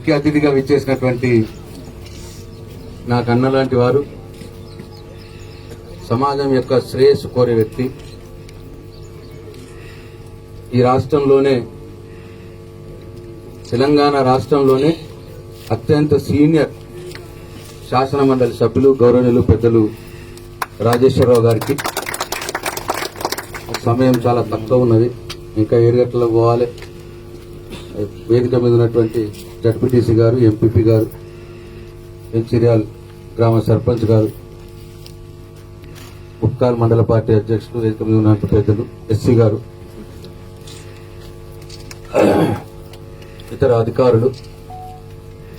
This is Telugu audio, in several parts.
ముఖ్య అతిథిగా విచ్చేసినటువంటి నా కన్న లాంటి వారు, సమాజం యొక్క శ్రేయస్సు కోరే వ్యక్తి, ఈ రాష్ట్రంలోనే తెలంగాణ రాష్ట్రంలోనే అత్యంత సీనియర్ శాసన మండలి సభ్యులు గౌరవనీయులు పెద్దలు రాజేశ్వరరావు గారికి సమయం చాలా తక్కువ ఉన్నది, ఇంకా 7 గంటలకు పోవాలి. వేదిక మీద ఉన్నటువంటి జడ్పీటీసీ గారు, ఎంపీపీ గారు, మంచిర్యాల గ్రామ సర్పంచ్ గారు, ముక్కాల్ మండల పార్టీ అధ్యక్షులు, వేదిక మీద ఉన్నటువంటి పెద్దలు ఎస్సీ గారు, ఇతర అధికారులు,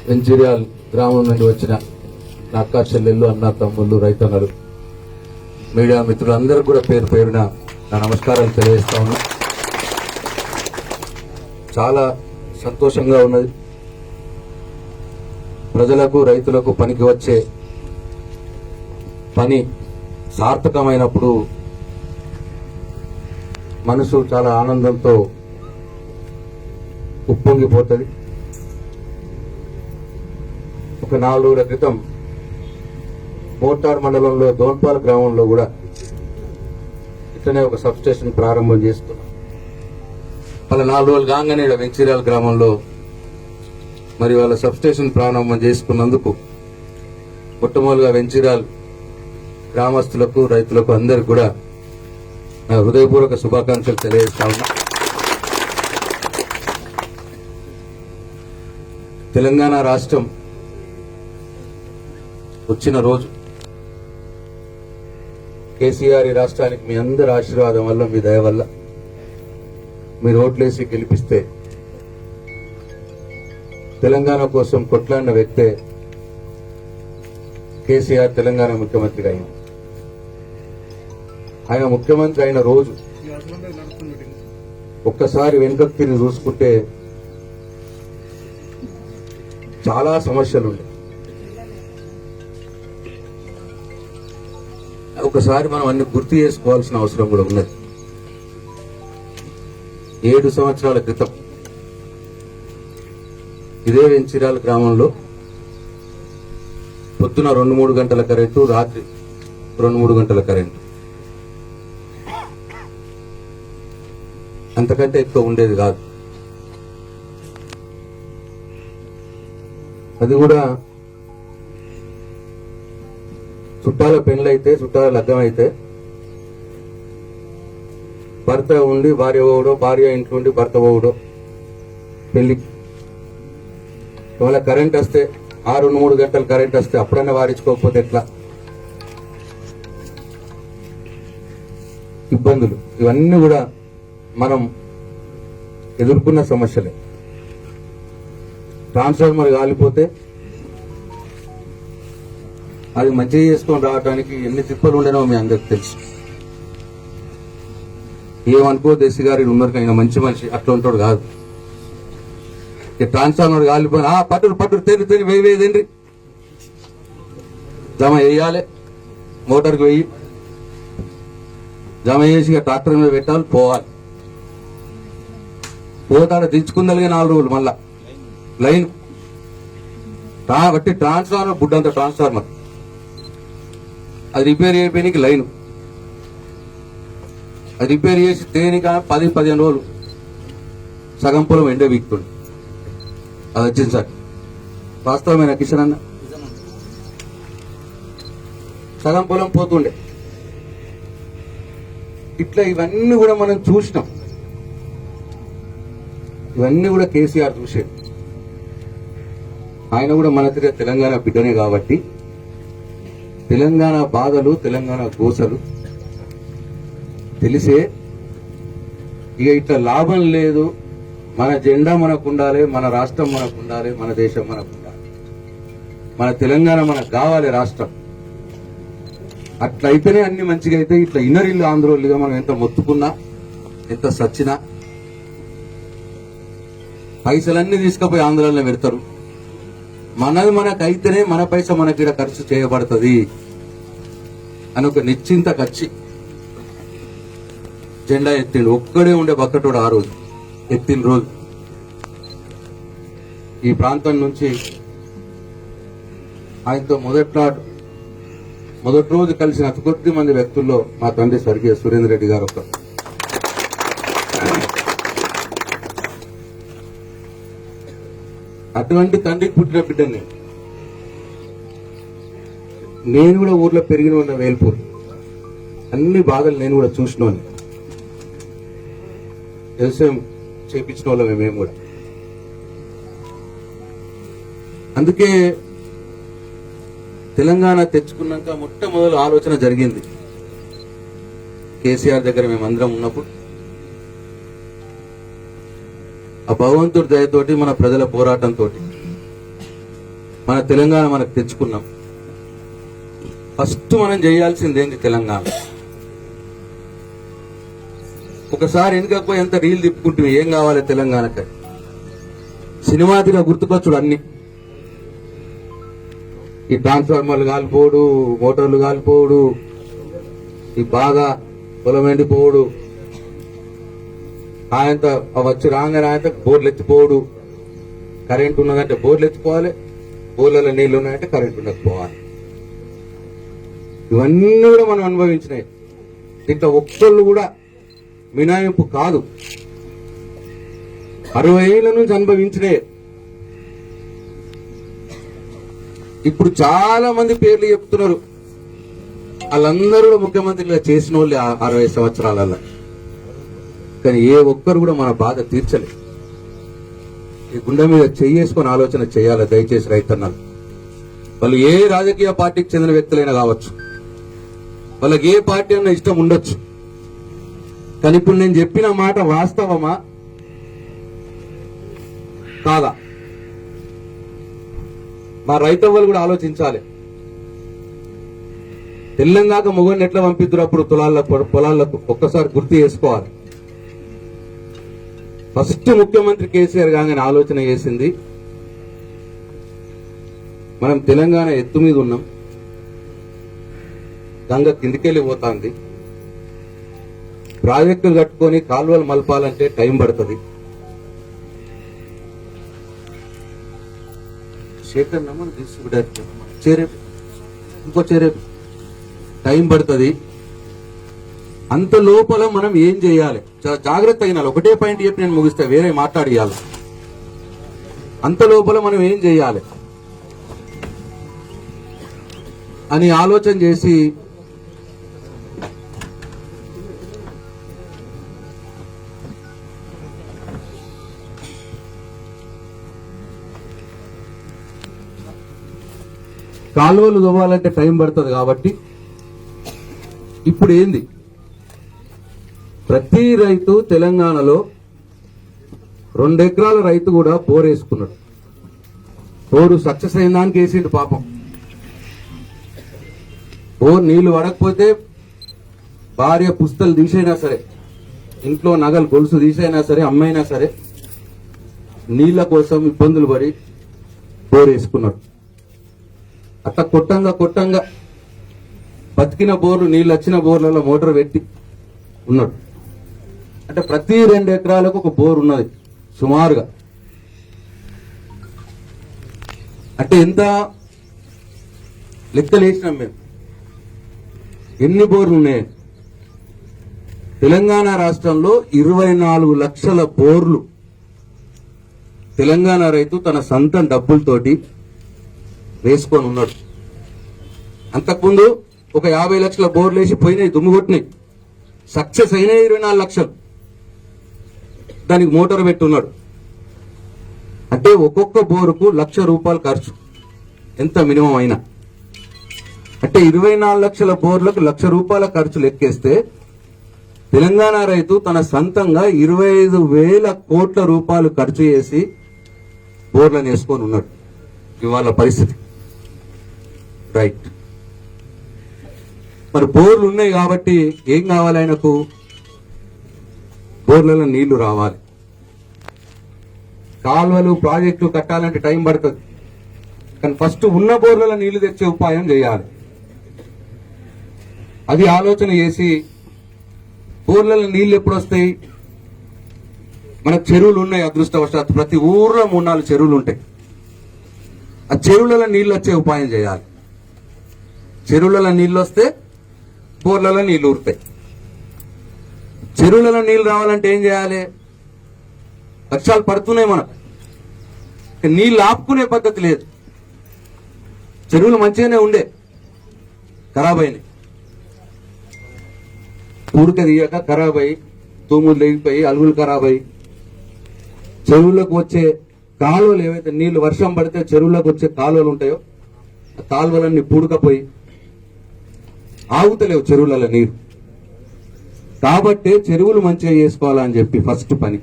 మంచిర్యాల గ్రామం నుండి వచ్చిన నా అక్క చెల్లెళ్ళు, అన్న తమ్ముళ్ళు, రైతన్నలు, మీడియా మిత్రులందరూ కూడా పేరు పేరున నా నమస్కారాలు తెలియజేస్తా ఉన్నా. చాలా సంతోషంగా ఉన్నది. ప్రజలకు, రైతులకు పనికి వచ్చే పని సార్థకమైనప్పుడు మనసు చాలా ఆనందంతో ఉప్పొంగిపోతుంది. ఒక 4 రోజుల క్రితం మోటార్ మండలంలో దోన్పాల్ గ్రామంలో కూడా ఇట్లనే ఒక సబ్ స్టేషన్ ప్రారంభం చేసుకున్నాం. వాళ్ళ 4 రోజులు కాగానే వెంచిర్యాల గ్రామంలో మరి వాళ్ళ సబ్ స్టేషన్ ప్రారంభం చేసుకున్నందుకు మొట్టమొదటిగా వెంచిర్యాల గ్రామస్తులకు, రైతులకు అందరికి కూడా నా హృదయపూర్వక శుభాకాంక్షలు తెలియజేస్తా ఉన్నా. తెలంగాణ రాష్ట్రం వచ్చిన రోజు కేసీఆర్ ఈ రాష్ట్రానికి మీ అందరి ఆశీర్వాదం వల్ల, మీ దయ వల్ల, మీరు ఓట్లేసి గెలిపిస్తే తెలంగాణ కోసం కొట్లాడిన వ్యక్తే కేసీఆర్ తెలంగాణ ముఖ్యమంత్రిగా అయింది. ఆయన ముఖ్యమంత్రి అయిన రోజు ఒక్కసారి వెనుకకు తిరిగి చూసుకుంటే చాలా సమస్యలుండే. ఒకసారి మనం అన్ని గుర్తు చేసుకోవాల్సిన అవసరం కూడా ఉన్నది. 7 సంవత్సరాల క్రితం ఇదే వెంచిర్యాల గ్రామంలో పొద్దున 2-3 గంటల కరెంటు, రాత్రి 2-3 గంటల కరెంటు, అంతకంటే ఎక్కువ ఉండేది కాదు. అది కూడా చుట్టాల పెళ్ళైతే, చుట్టాల లగ్గం అయితే భర్త ఉండి భార్య పోవడో, భార్య ఇంట్లో ఉండి భర్త పోవడో పెళ్లికి. ఇవాళ కరెంట్ వస్తే 2-3 గంటలు కరెంట్ వస్తే అప్పుడన్నా వారించుకోకపోతే ఎట్లా? ఇబ్బందులు ఇవన్నీ కూడా మనం ఎదుర్కొన్న సమస్యలే. ట్రాన్స్ఫార్మర్ కాలిపోతే అది మంచిగా చేసుకొని రావడానికి ఎన్ని తిప్పలు ఉండేనో మీ అందరికి తెలుసు. ఏమనుకో దేశీ గారి ఉన్నారు, ఆయన మంచి మనిషి, అట్లా ఉంటాడు కాదు. ట్రాన్స్ఫార్మర్ కాలిపోయిన పట్టురు తెని వేయదండి, జమ వేయాలి, మోటార్కి వెయ్యి జమ చేసి ట్రాక్టర్ మీద పెట్టాలి, పోవాలి. పోతాడ దించుకుందలిగే 4 రోజులు మళ్ళా లైన్ బట్టి ట్రాన్స్ఫార్మర్, బుడ్డంత ట్రాన్స్ఫార్మర్, అది రిపేర్ చేయడానికి లైన్, అది రిపేర్ చేసి తేనిక 10-15 రోజులు సగం పొలం ఎండే వీక్తుండే. అది వచ్చింది సార్, వాస్తవమైన కిషన్ అన్న, సగం పొలం పోతుండే. ఇట్లా ఇవన్నీ కూడా మనం చూసినాం. ఇవన్నీ కూడా కేసీఆర్ చూసేది. ఆయన కూడా మన తిరిగి తెలంగాణ బిడ్డనే కాబట్టి తెలంగాణ బాధలు, తెలంగాణ గోసలు తెలిసే ఇక ఇట్లా లాభం లేదు, మన జెండా మనకు ఉండాలి, మన రాష్ట్రం మనకు ఉండాలి, మన దేశం మనకు ఉండాలి, మన తెలంగాణ మనకు కావాలి రాష్ట్రం. అట్లయితేనే అన్ని మంచిగా అయితే. ఇట్లా ఇన్నరిల్లు ఆంధ్రోళ్ళుగా మనం ఎంత మొత్తుకున్నా, ఎంత సచ్చినా పైసలన్నీ తీసుకుపోయి ఆంధ్రాలో పెడతారు. మనది మనకైతేనే మన పైస మనకి ఇక్కడ ఖర్చు చేయబడుతుంది అని ఒక నిశ్చింత కచ్చి జెండా ఎత్తిండు. ఒక్కడే ఉండే బక్కటోడు ఆ రోజు ఎత్తిన రోజు ఈ ప్రాంతం నుంచి ఆయనతో మొదటి రోజు కలిసిన అతి కొద్ది మంది వ్యక్తుల్లో మా తండ్రి స్వర్గీయ సురేందర్ రెడ్డి గారు ఒకరు. అటువంటి తండ్రికి పుట్టిన బిడ్డని నేను కూడా ఊర్లో పెరిగిన ఉన్న వేల్పూర్ అన్ని బాధలు నేను కూడా చూసినోని వ్యవసాయం చేపించిన వాళ్ళమే మేము కూడా. అందుకే తెలంగాణ తెచ్చుకున్నాక మొట్టమొదటి ఆలోచన జరిగింది కేసీఆర్ దగ్గర మేమందరం ఉన్నప్పుడు. ఆ భగవంతుడి దయతోటి మన ప్రజల పోరాటంతో మన తెలంగాణ మనకు తెచ్చుకున్నాం. ఫస్ట్ మనం చేయాల్సింది ఏంటి? తెలంగాణ ఒకసారి వెనుకపోయి ఎంత రీల్ తిప్పుకుంటే ఏం కావాలి తెలంగాణకి? సినిమాతిగా గుర్తుకొచ్చుడు అన్ని. ఈ ట్రాన్స్ఫార్మర్లు కాలిపోడు, మోటార్లు కాలిపోడు, ఈ బాగా పొలం ఎండిపోడు, ఆయనంత వచ్చి రాగానే ఆయన బోర్లు ఎత్తిపోడు. కరెంట్ ఉన్నదంటే బోర్లు ఎత్తిపోవాలి, బోర్లలో నీళ్లు ఉన్నాయంటే కరెంట్ ఉండకపోవాలి. ఇవన్నీ కూడా మనం అనుభవించినాయి. దీంట్లో ఒక్కళ్ళు కూడా మినాయింపు కాదు. 60 ఏళ్ల నుంచి అనుభవించినాయి. ఇప్పుడు చాలా మంది పేర్లు చెప్తున్నారు. వాళ్ళందరూ కూడా ముఖ్యమంత్రిగా చేసిన వాళ్ళు 60 సంవత్సరాలలో. కానీ ఏ ఒక్కరు కూడా మన బాధ తీర్చలేదు. ఈ గుండె మీద చెయ్యేసుకొని ఆలోచన చేయాలి దయచేసి రైతన్నలు. వాళ్ళు ఏ రాజకీయ పార్టీకి చెందిన వ్యక్తులైనా కావచ్చు, వాళ్ళకి ఏ పార్టీ అన్న ఇష్టం ఉండొచ్చు. కానీ ఇప్పుడు నేను చెప్పిన మాట వాస్తవమా కాదా? మా రైతవ్వలు కూడా ఆలోచించాలి. తెలంగాణ మొగోడిని ఎట్లా పంపిద్దరు అప్పుడు పొలాలకు ఒక్కసారి గుర్తు చేసుకోవాలి. ఫస్ట్ ముఖ్యమంత్రి కేసీఆర్ గానే ఆలోచన చేసింది, మనం తెలంగాణ ఎత్తు మీద ఉన్నాం, గంగ కిందికెళ్ళి పోతాంది, ప్రాజెక్టులు కట్టుకొని కాలువలు మలపాలంటే టైం పడుతుంది. శేఖర్ నమ్మని తీసుకుంటారు ఇంకో చేరే టైం పడుతుంది. అంత లోపల మనం ఏం చేయాలి? చాలా జాగ్రత్త అయినాలి. ఒకటే పాయింట్ చెప్పి నేను ముగిస్తే వేరే మాట్లాడియాలి. అంత లోపల మనం ఏం చేయాలి అని ఆలోచన చేసి కాలువలు తవ్వాలంటే టైం పడుతుంది. కాబట్టి ఇప్పుడు ఏంది, ప్రతి రైతు తెలంగాణలో 2 ఎకరాల రైతు కూడా బోర్ వేసుకున్నాడు. బోరు సక్సెస్ అయిన దానికి వేసిండు పాపం. బోర్ నీళ్లు పడకపోతే భార్య పుస్తలు తీసైనా సరే, ఇంట్లో నగలు గొలుసు తీసైనా సరే, అమ్మైనా సరే నీళ్ల కోసం ఇబ్బందులు పడి బోర్ వేసుకున్నాడు. అట్లా కొట్టంగా బతికిన బోర్లు, నీళ్ళు వచ్చిన బోర్లలో మోటార్ పెట్టి ఉన్నాడు. అంటే ప్రతి 2 ఎకరాలకు ఒక బోర్ ఉన్నది సుమారుగా. అంటే ఎంత లెక్కలేసినాం మేము, ఎన్ని బోర్లు ఉన్నాయి. తెలంగాణ రాష్ట్రంలో 24 లక్షల బోర్లు తెలంగాణ రైతు తన సొంత డబ్బులతోటి వేసుకొని ఉన్నాడు. అంతకుముందు ఒక 50 లక్షల బోర్లు వేసి పోయినాయి, దుమ్ము కొట్టినాయి. సక్సెస్ అయినాయి 24 లక్షలు. దానికి మోటార్ పెట్టున్నాడు. అంటే ఒక్కొక్క బోరుకు ₹1,00,000 ఖర్చు, ఎంత మినిమం అయినా. అంటే 24 లక్షల బోర్లకు ₹1,00,000 ఖర్చు లెక్కేస్తే తెలంగాణ రైతు తన సొంతంగా 25,000 కోట్ల రూపాయలు ఖర్చు చేసి బోర్లను వేసుకొని ఉన్నాడు. ఇవాళ పరిస్థితి రైట్. మరి బోర్లు ఉన్నాయి కాబట్టి ఏం కావాలి ఆయనకు? బోర్లలో నీళ్లు రావాలి. కాలువలు ప్రాజెక్టులు కట్టాలంటే టైం పడుతుంది. కానీ ఫస్ట్ ఉన్న బోర్లలో నీళ్లు తెచ్చే ఉపాయం చేయాలి. అది ఆలోచన చేసి బోర్లలో నీళ్లు ఎప్పుడు వస్తాయి? మనకు చెరువులు ఉన్నాయి, అదృష్టవశాత్తు ప్రతి ఊర్లో 3-4 చెరువులు ఉంటాయి. ఆ చెరువులలో నీళ్ళు వచ్చే ఉపాయం చేయాలి. చెరువులలో నీళ్ళు వస్తే బోర్లలో నీళ్లు ఊరుతాయి. చెరువులలో నీళ్లు రావాలంటే ఏం చేయాలి? వర్షాలు పడుతున్నాయి మనకు, నీళ్ళు ఆపుకునే పద్ధతి లేదు. చెరువులు మంచిగానే ఉండే, ఖరాబ్ అయినాయి. పూడిక తీయక ఖరాబ్ అయ్యి, తూములు లేగిపోయి, అలుగులు ఖరాబ్ అయ్యి, చెరువులకు వచ్చే కాలువలు ఏవైతే నీళ్లు వర్షం పడితే చెరువులకు వచ్చే కాలువలు ఉంటాయో ఆ కాలువలన్నీ పూడకపోయి ఆగుతలేవు చెరువులలో నీరు. కాబట్టి చెరువులు మంచిగా చేసుకోవాలని చెప్పి ఫస్ట్ పని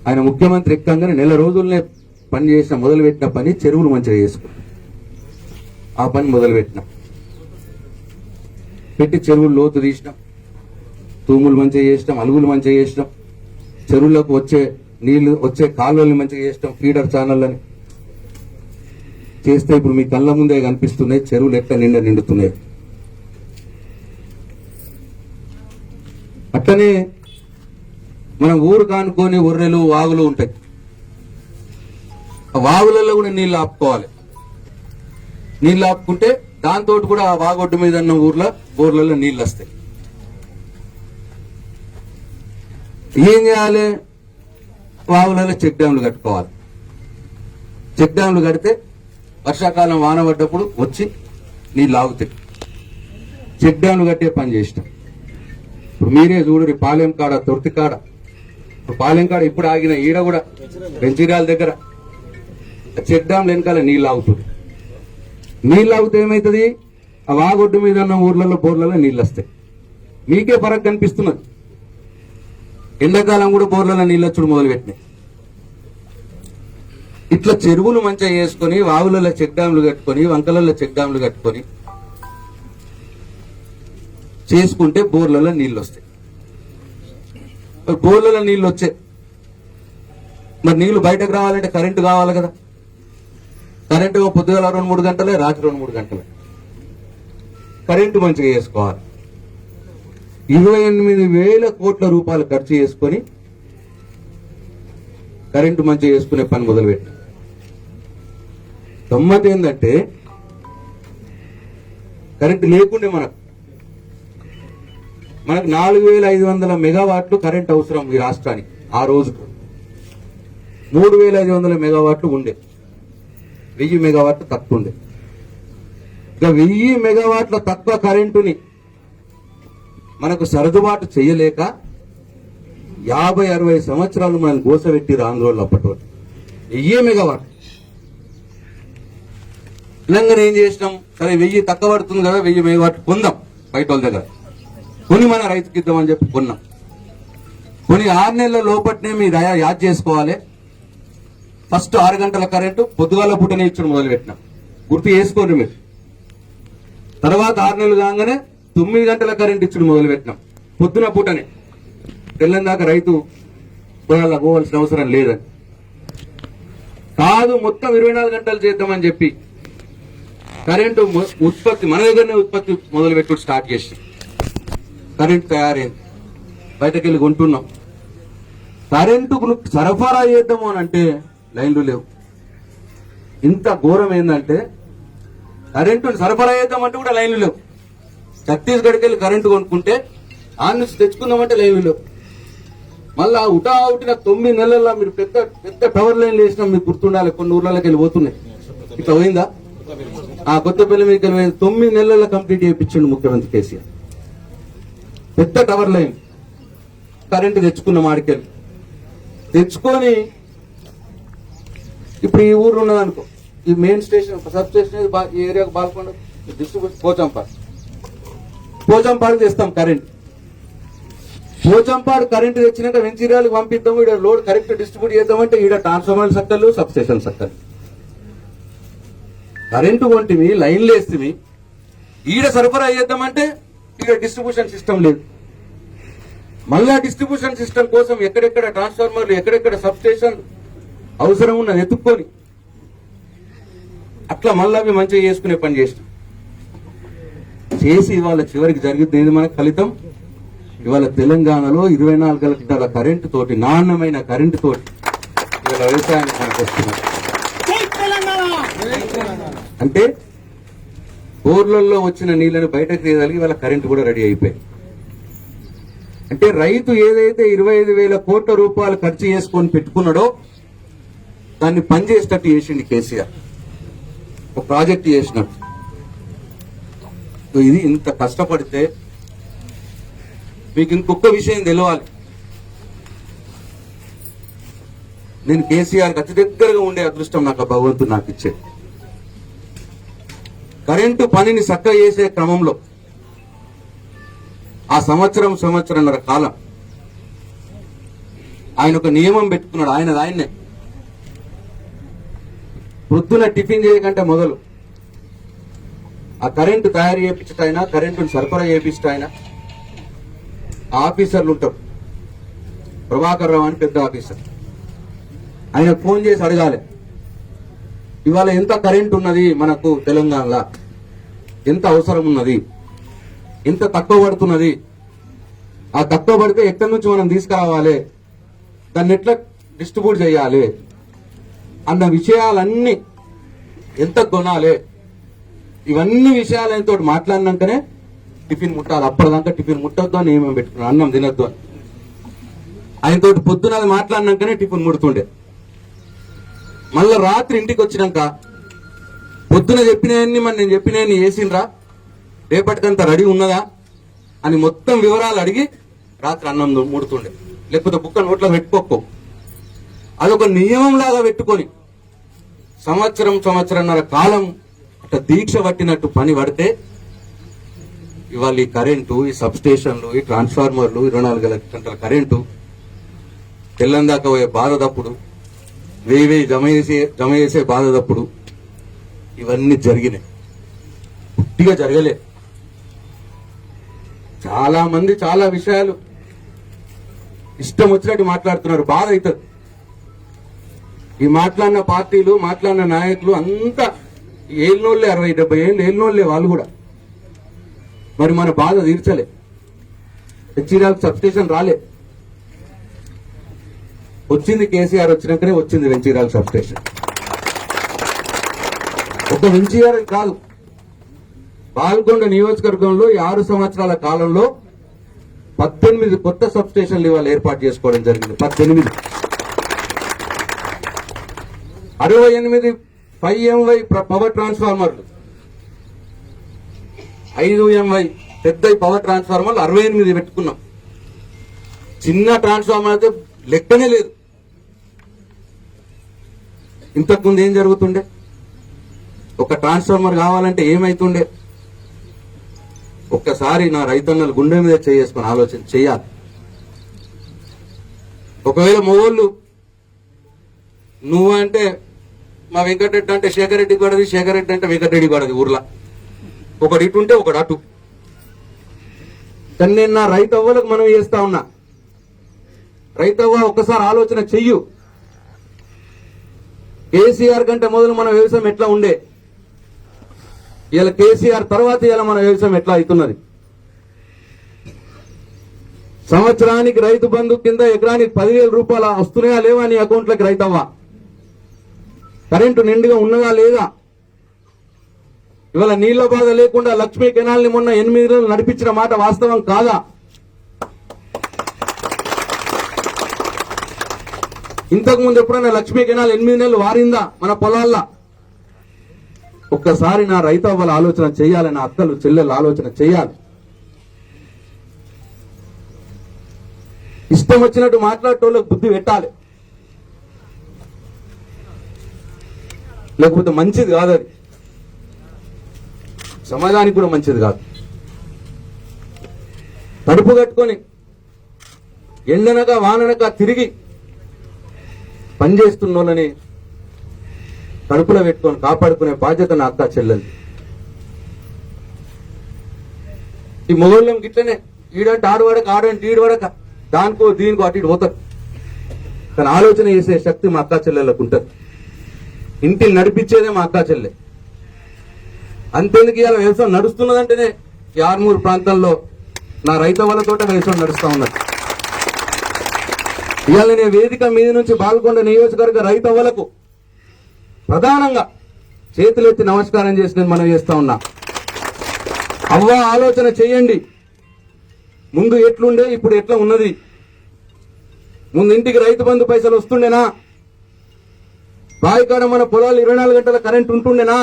ఆయన ముఖ్యమంత్రి ఎక్కంగానే 1 నెల రోజుల్నే పని చేసిన మొదలుపెట్టిన పని చెరువులు మంచిగా చేసుకో. ఆ పని మొదలుపెట్టినాం, పెట్టి చెరువులు లోతు తీసినాం, తూములు మంచిగా చేసినాం, అలుగులు మంచిగా చేసినాం, చెరువులకు వచ్చే నీళ్లు వచ్చే కాలువల్ని మంచిగా చేసినాం, ఫీడర్ ఛానళ్ళని చేస్తే ఇప్పుడు మీ కళ్ళ ముందే కనిపిస్తున్నాయి చెరువులు ఎట్లా నిండుతున్నాయి. అట్లనే మనం ఊరు కానుకొని ఒర్రెలు వాగులు ఉంటాయి, ఆ వాగులలో కూడా నీళ్లు ఆపుకోవాలి. నీళ్లు ఆపుకుంటే దాంతో కూడా ఆ వాగొడ్డు మీద ఉన్న ఊర్లో బోర్లలో నీళ్లు వస్తాయి. ఏం చేయాలి? వాగులలో చెక్ డ్యాంలు కట్టుకోవాలి. చెక్ డ్యాంలు కడితే వర్షాకాలం వాన పడ్డప్పుడు వచ్చి నీళ్ళు ఆగుతాయి. చెక్ డ్యాంలు కట్టే పని చేసినాం. ఇప్పుడు మీరే చూడరు, పాలెం కాడ, తొర్తి కాడ, పాలెం కాడ ఇప్పుడు ఆగిన ఈడ కూడా బెంచిరాల దగ్గర చెక్ డ్యాంలు వెనకాల నీళ్ళు ఆగుతుంది. నీళ్ళు ఆగితే ఏమవుతుంది? ఆ వాగొడ్డు మీద ఉన్న ఊర్లలో బోర్లలో నీళ్ళు వస్తాయి. మీకే ఫరక్ కనిపిస్తున్నది. ఎండాకాలం కూడా బోర్లలో నీళ్ళు వచ్చుడు మొదలుపెట్టినాయి. ఇట్లా చెరువులు మంచిగా చేసుకొని, వాగులలో చెక్ డ్యాంలు కట్టుకొని, వంకలలో చెక్ డ్యాంలు కట్టుకొని చేసుకుంటే బోర్లలో నీళ్ళు వస్తాయి. బోర్లలో నీళ్ళు వచ్చాయి, మరి నీళ్లు బయటకు రావాలంటే కరెంటు కావాలి కదా. కరెంటు పొద్దుగల 2-3 గంటలే, రాత్రి 2-3 గంటలే. కరెంటు మంచిగా చేసుకోవాలి. 28,000 కోట్ల రూపాయలు ఖర్చు చేసుకొని కరెంటు మంచిగా చేసుకునే పని మొదలుపెట్టి. గమ్మత్ ఏంటంటే కరెంటు లేకుండే మనకు 4,500 మెగావాట్లు కరెంట్ అవసరం ఈ రాష్ట్రానికి. ఆ రోజుకు 3,500 మెగావాట్లు ఉండే, 1000 మెగావాట్లు తక్కువ ఉండే. ఇక 1000 మెగావాట్ల తక్కువ కరెంటుని మనకు సర్దుబాటు చేయలేక 50-60 సంవత్సరాలు మనం గోసపెట్టిరు ఆంధ్రోళ్ళు. అప్పటి 1000 మెగావాట్ తెలంగాణ ఏం చేసినాం? సరే 1000 తక్కువ పడుతుంది కదా, 1000 మెగావాట్లు కొందాం బయట వాళ్ళ దగ్గర, కొని మన రైతుకి ఇద్దామని చెప్పి కొన్నాం. కొని 6 నెలల లోపట్నే మీరు యాద్ చేసుకోవాలి. ఫస్ట్ 6 గంటల కరెంటు పొద్దుగాల పూటనే ఇచ్చుడు మొదలుపెట్టినాం, గుర్తు చేసుకోండి మీరు. తర్వాత 6 నెలలు కాగానే 9 గంటల కరెంట్ ఇచ్చుడు మొదలుపెట్టినాం, పొద్దున పూటనే. తెల్లని దాకా రైతు పొలాలకు పోవాల్సిన అవసరం లేదని కాదు, మొత్తం 24 గంటలు చేద్దామని చెప్పి కరెంటు ఉత్పత్తి మన దగ్గరనే ఉత్పత్తి మొదలుపెట్టుడు స్టార్ట్ చేసి కరెంట్ తయారైంది. బయటకెళ్ళి కొంటున్నాం. కరెంటుకు సరఫరా చేద్దాము అని అంటే లైన్లు లేవు. ఇంత ఘోరం ఏంటంటే కరెంటును సరఫరా చేద్దామంటే కూడా లైన్లు లేవు. ఛత్తీస్గఢ్కి వెళ్ళి కరెంటు కొనుక్కుంటే ఆ నుంచి తెచ్చుకుందామంటే లైన్లు లేవు. మళ్ళా ఉటావుటిన 9 నెలల్లో మీరు పెద్ద పెద్ద టవర్ లైన్లు వేసినాం, మీకు గుర్తుండాలి. కొన్ని ఊర్లకి వెళ్ళి పోతున్నాయి. ఇట్లా పోయిందా? ఆ కొత్తపల్లి మీకు 9 నెలల్లో కంప్లీట్ చేయించండి ముఖ్యమంత్రి కేసీఆర్. పెద్ద టవర్ లైన్ కరెంటు తెచ్చుకున్నాం. ఆడికెళ్ళి తెచ్చుకొని ఇప్పుడు ఈ ఊరు ఉన్నదనుకో, ఈ మెయిన్ స్టేషన్ సబ్ స్టేషన్ ఈ ఏరియాకు బాల్కొండ డిస్ట్రిబ్యూషన్ పోచంపాడు తెస్తాం కరెంట్. పోచంపాడు కరెంటు తెచ్చినాక వెంచిరాలకు పంపిద్దాము, ఈడ లోడ్ కరెక్ట్ డిస్ట్రిబ్యూట్ చేద్దామంటే ఈడ ట్రాన్స్ఫార్మర్ సక్కలు, సబ్ స్టేషన్ సక్కలు. కరెంటు కొంటివి, లైన్లు వేస్తే ఈడ సరఫరా చేద్దామంటే ఈడ డిస్ట్రిబ్యూషన్ సిస్టమ్ లేదు. మళ్ళా డిస్ట్రిబ్యూషన్ సిస్టమ్ కోసం ఎక్కడెక్కడ ట్రాన్స్ఫార్మర్లు, ఎక్కడెక్కడ సబ్ స్టేషన్ అవసరం ఉన్నది ఎత్తుక్కొని అట్లా మళ్ళా అవి మంచిగా చేసుకునే పని చేసినాం. చేసి ఇవాళ చివరికి జరిగింది ఏంది? మనకు ఫలితం ఇవాళ తెలంగాణలో 24 గంటల కరెంటు తోటి, నాణ్యమైన కరెంటు తోటి ఇవాళ వ్యవసాయాన్ని మనకు వస్తున్నారు. అంటే బోర్లలో వచ్చిన నీళ్లను బయటకు తీయగలిగి ఇవాళ కరెంటు కూడా రెడీ అయిపోయింది. అంటే రైతు ఏదైతే 25,000 కోట్ల రూపాయలు ఖర్చు చేసుకొని పెట్టుకున్నాడో దాన్ని పనిచేసేటట్టు చేసింది కేసీఆర్. ఒక ప్రాజెక్ట్ చేసినట్టు. ఇది ఇంత కష్టపడితే మీకు ఇంకొక విషయం తెలవాలి. నేను కేసీఆర్ అతి దగ్గరగా ఉండే అదృష్టం నాకు భగవంతుడు నాకు ఇచ్చే. కరెంటు పనిని చక్కగా చేసే క్రమంలో ఆ సంవత్సరంన్నర కాలం ఆయన ఒక నియమం పెట్టుకున్నాడు. ఆయనే పొద్దున టిఫిన్ చేయకంటే మొదలు ఆ కరెంటు తయారు చేయించటైనా, కరెంటును సరఫరా చేయించటైనా ఆఫీసర్లు ఉంటారు. ప్రభాకర్ రావు అని పెద్ద ఆఫీసర్. ఆయన ఫోన్ చేసి అడగాలి, ఇవాళ ఎంత కరెంట్ ఉన్నది మనకు తెలంగాణలో, ఎంత అవసరం ఉన్నది, ఎంత తక్కువ పడుతున్నది, ఆ తక్కువ పడితే ఎక్కడి నుంచి మనం తీసుకురావాలి, దాన్ని ఎట్లా డిస్ట్రిబ్యూట్ చేయాలి అన్న విషయాలన్నీ, ఎంత కొనాలి, ఇవన్నీ విషయాలు ఆయనతో మాట్లాడినాకనే టిఫిన్ ముట్టాలి. అప్పటిదాకా టిఫిన్ ముట్టొద్దు అని ఏమేమి పెట్టుకున్నాను, అన్నం తినొద్దు అని. ఆయనతో పొద్దున మాట్లాడినాకనే టిఫిన్ ముడుతుండే. మళ్ళా రాత్రి ఇంటికి వచ్చినాక పొద్దున చెప్పినవన్నీ మరి నేను చెప్పినవన్నీ వేసిండ్రా, రేపటికంతా రెడీ ఉన్నదా అని మొత్తం వివరాలు అడిగి రాత్రి అన్నం ముడుతుండే. లేకపోతే బుక్క నోట్లో పెట్టుకోకు. అదొక నియమం లాగా పెట్టుకొని సంవత్సరన్నర కాలం అట్లా దీక్ష పట్టినట్టు పని పడితే ఇవాళ ఈ కరెంటు, ఈ సబ్ స్టేషన్లు, ఈ ట్రాన్స్ఫార్మర్లు, 24 గంటల కరెంటు, తెల్లందాకా పోయే బాధదప్పుడు, వెయ్యి జమ చేసే బాధదప్పుడు ఇవన్నీ జరిగినాయి. పుట్టిగా జరగలే. చాలా మంది చాలా విషయాలు ఇష్టం వచ్చినట్టు మాట్లాడుతున్నారు. బాధ అవుతుంది. ఈ మాట్లాడిన పార్టీలు, మాట్లాడిన నాయకులు అంతా ఏళ్ళనోళ్లే, 60-70 ఏళ్ళు ఏళ్ళనోళ్లే వాళ్ళు కూడా. మరి మన బాధ తీర్చలే. హెచ్ఈఆర్ సబ్ స్టేషన్ రాలే. వచ్చింది కేసీఆర్ వచ్చినాకనే వచ్చింది వెంచీరాల సబ్ స్టేషన్. ఒక వెంచీఆర్ కాదు, పాల్గొండ నియోజకవర్గంలో 6 సంవత్సరాల కాలంలో 18 కొత్త సబ్ స్టేషన్లు ఇవాళ ఏర్పాటు చేసుకోవడం జరిగింది. 18, 68 5MY పవర్ ట్రాన్స్ఫార్మర్లు, 5MY పెద్ద పవర్ ట్రాన్స్ఫార్మర్లు 68 పెట్టుకున్నాం. చిన్న ట్రాన్స్ఫార్మర్ అయితే లెక్కనే లేదు. ఇంతకుముందు ఏం జరుగుతుండే? ఒక ట్రాన్స్ఫార్మర్ కావాలంటే ఏమైతుండే? ఒక్కసారి నా రైతన్నలు గుండె మీద చేసుకుని ఆలోచన చేయాలి. ఒకవేళ మొగోళ్ళు నువ్వు అంటే మా వెంకటరెడ్డి అంటే శేఖర్ రెడ్డి గొడది, శేఖర్ రెడ్డి అంటే వెంకటరెడ్డి గొడది. ఊర్లో ఒకటి ఇటు ఉంటే ఒకటి అటు. కానీ నేను నా రైతవ్వలకు మనం చేస్తా ఉన్నా, రైతవ్వ ఒక్కసారి ఆలోచన చెయ్యు. కేసీఆర్ కంటే మొదలు మన వ్యవసాయం ఎట్లా ఉండే, ఇలా కేసీఆర్ తర్వాత ఇలా మన వ్యవసాయం ఎట్లా అవుతున్నది. సంవత్సరానికి రైతు బంధు కింద ఎకరానికి 10,000 రూపాయలు వస్తున్నాయా లేవా నీ అకౌంట్లోకి రైతవ్వ? కరెంటు నిండుగా ఉన్నదా లేదా? ఇవాళ నీళ్ల బాధ లేకుండా లక్ష్మీ కెనాల్ని మొన్న 8 నెలలు నడిపించిన మాట వాస్తవం కాదా? ఇంతకుముందు ఎప్పుడైనా లక్ష్మీ కెనాల్ 8 నెలలు వారిందా మన పొలాల్లో? ఒక్కసారి నా రైతవ్వల ఆలోచన చేయాలి, నా అక్కలు చెల్లెల ఆలోచన చేయాలి. ఇష్టం వచ్చినట్టు మాట్లాడేటోళ్ళకి బుద్ధి పెట్టాలి. లేకపోతే మంచిది కాదు, అది సమాజానికి కూడా మంచిది కాదు. తడుపు కట్టుకొని ఎండనక వాననక తిరిగి పనిచేస్తున్న వాళ్ళని కడుపులో పెట్టుకొని కాపాడుకునే బాధ్యత నా అక్క చెల్లెలు. ఈ మొగోళ్ళం గిట్లనే, ఈడంటే ఆడవాడక, ఆడంటే ఈడవాడక, దానికో దీనికో అటు ఇటు పోతారు. కానీ ఆలోచన చేసే శక్తి మా అక్క చెల్లెళ్ళకు ఉంటుంది. ఇంటిని నడిపించేదే మా అక్క చెల్లె. అంతేందుకు ఇవాళ వ్యవసాయం నడుస్తున్నదంటేనే ఈ ఆర్మూరు ప్రాంతంలో నా రైతవలతో వ్యవసాయం నడుస్తా ఉన్నది. ఇవాళ నేను వేదిక మీద నుంచి బాల్కొండ నియోజకవర్గ రైతవలకు ప్రధానంగా చేతులెత్తి నమస్కారం చేసి నేను మనం చేస్తా ఉన్నా. అవ్వ ఆలోచన చేయండి. ముందు ఎట్లుండే ఇప్పుడు ఎట్లా ఉన్నది? ముందు ఇంటికి రైతు బంధు పైసలు వస్తుండేనా? బాయికాడ మన పొలాలు 24 గంటల కరెంట్ ఉంటుండేనా?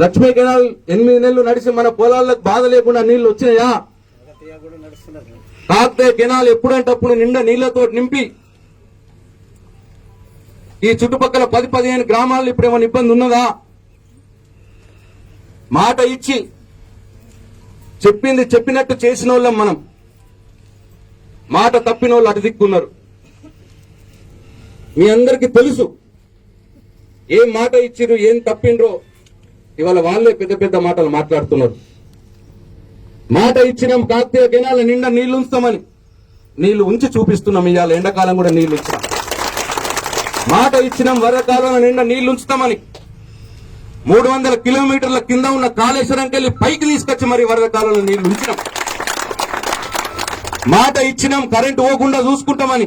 లక్ష్మీ కెనాల్ 8 నెలలు నడిచి మన పొలాలకు బాధ లేకుండా నీళ్లు వచ్చినాయా? కాకతీయ కెనాల్ ఎప్పుడంటప్పుడు నిండా నీళ్లతో నింపి ఈ చుట్టుపక్కల 10-15 గ్రామాల్లో ఇప్పుడు ఏమైనా ఇబ్బంది ఉన్నదా? మాట ఇచ్చి చెప్పింది చెప్పినట్టు చేసిన వాళ్ళం మనం. మాట తప్పిన వాళ్ళు అటు దిక్కున్నారు. మీ అందరికీ తెలుసు ఏం మాట ఇచ్చిర్రు, ఏం తప్పిండ్రో. ఇవాళ వాళ్ళే పెద్ద పెద్ద మాటలు మాట్లాడుతున్నారు. మాట ఇచ్చినాం కాకతీయ కెనాల నిండా నీళ్లు ఉంచుతామని, నీళ్లు ఉంచి చూపిస్తున్నాం. ఇవాళ ఎండాకాలం కూడా నీళ్లు ఇచ్చాం. మాట ఇచ్చినాం వరకాలం నిండా నీళ్లు ఉంచుతామని 300 కిలోమీటర్ల కింద ఉన్న కాళేశ్వరంకి వెళ్ళి పైకి తీసుకొచ్చి మరి వరదకాలంలో నీళ్లు ఉంచినాం. మాట ఇచ్చినాం కరెంటు పోకుండా చూసుకుంటామని.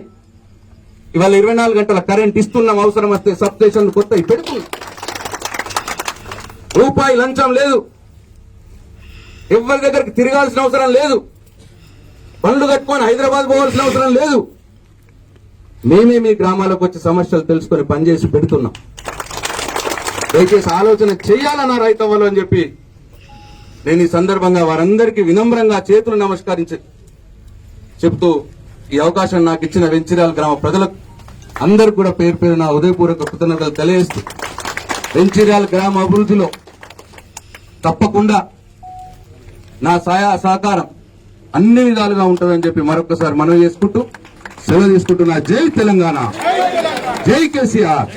ఇవాళ 24 గంటల కరెంట్ ఇస్తున్నాం. అవసరం వస్తే సబ్ స్టేషన్లు కొత్తవి పెడుతున్నాం. రూపాయి లంచం లేదు. ఎవరి దగ్గరికి తిరగాల్సిన అవసరం లేదు. పనులు కట్టుకొని హైదరాబాద్ పోవాల్సిన అవసరం లేదు. మేమే మీ గ్రామాలకు వచ్చి సమస్యలు తెలుసుకొని పనిచేసి పెడుతున్నాం. దయచేసి ఆలోచన చేయాలన్న రైతవ్వలు అని చెప్పి నేను ఈ సందర్భంగా వారందరికీ వినమ్రంగా చేతులు నమస్కరించి చెప్తూ ఈ అవకాశం నాకు ఇచ్చిన వెంచిర్యాల గ్రామ ప్రజలకు అందరూ కూడా పేరు పేరు నా ఉదయపూర్వక కృతజ్ఞతలు తెలియజేస్తూ వెంచిర్యాల గ్రామ అభివృద్ధిలో తప్పకుండా నా సహకారం అన్ని విధాలుగా ఉంటుందని చెప్పి మరొకసారి మనవి చేసుకుంటూ సెలవు తీసుకుంటున్నా. జై తెలంగాణ, జై కేసీఆర్.